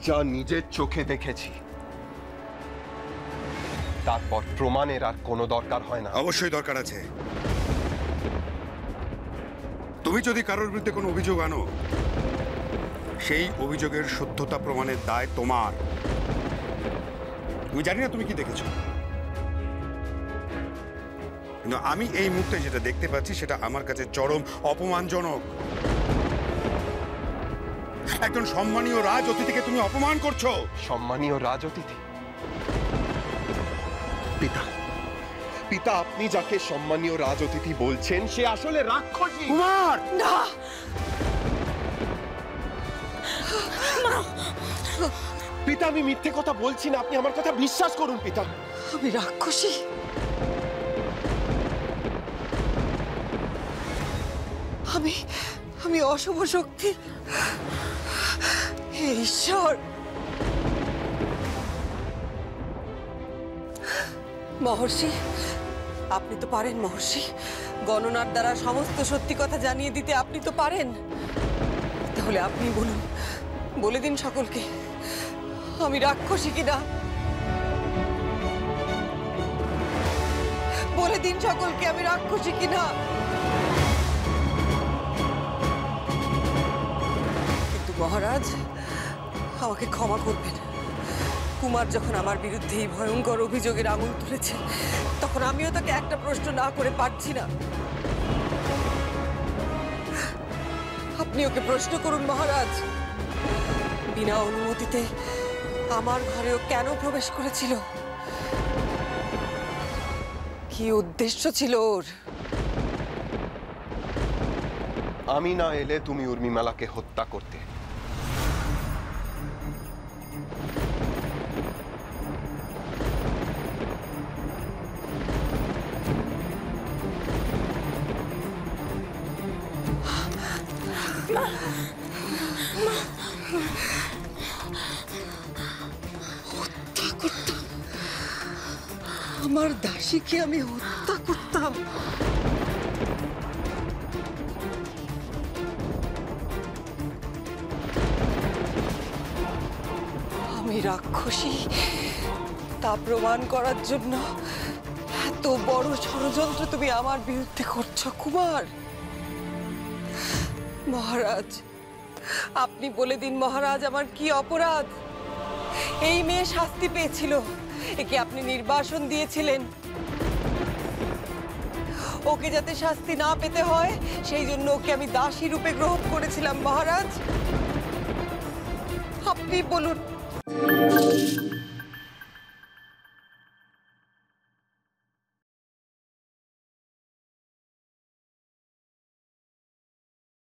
যা নিজের চোখে দেখেছি তারপর প্রমাণের আর কোনো দরকার হয় না। অবশ্যই দরকার আছে। তুমি যদি কারোর বিরুদ্ধে কোনো অভিযোগ আনো, সেই অভিযোগের সত্যতা প্রমাণের দায় তোমার। আমি জানি না তুমি কি দেখেছো, কিন্তু আমি এই মুহূর্তে যেটা দেখতে পাচ্ছি সেটা আমার কাছে চরম অপমানজনক। একজন সম্মানীয় রাজ অতিথিকে তুমি অপমান করছো। সম্মানীয় রাজ অতিথি? পিতা, পিতা, আপনি যাকে সম্মানীয় রাজ অতিথি বলছেন সে আসলে রাক্ষসী। কুমার! না, পিতা, আমি মিথ্যে কথা বলছি না, আপনি আমার কথা বিশ্বাস করুন পিতা। আমি রাক্ষসী? আমি অশুভ শক্তি? হে ঈশ্বর! মহর্ষি, আপনি তো পারেন মহর্ষি, গণনার দ্বারা সমস্ত সত্যি কথা জানিয়ে দিতে আপনি তো পারেন। তাহলে আপনি বলুন, বলে দিন সকলকে আমি রাক্ষসী কিনা। বলে দিন সকলকে আমি রাক্ষসী কিনা। কিন্তু মহারাজ, আমাকে ক্ষমা করবেন। কুমার যখন আমার বিরুদ্ধে এই ভয়ঙ্কর অভিযোগের আঙুল তুলেছে, তখন আমিও তাকে একটা প্রশ্ন না করে পারছি না। আপনি ওকে প্রশ্ন করুন মহারাজ, বিনা অনুমতিতে আমার ঘরেও কেন প্রবেশ করেছিল? কি উদ্দেশ্য ছিল ওর? আমি না এলে তুমি উর্মিমালাকে হত্যা করতে। হত্যা করতাম? আমার দাসীকে আমি হত্যা করতাম? আমি রাক্ষসী তা প্রমাণ করার জন্য এত বড় ষড়যন্ত্র তুমি আমার বিরুদ্ধে করছো কুমার? মহারাজ, আপনি বলে দিন মহারাজ, আমার কি অপরাধ? এই মেয়ে শাস্তি পেয়েছিল, একে আপনি নির্বাসন দিয়েছিলেন। ওকে যাতে শাস্তি না পেতে হয় সেই জন্য ওকে আমি দাসী রূপে গ্রহণ করেছিলাম মহারাজ। আপনি বলুন।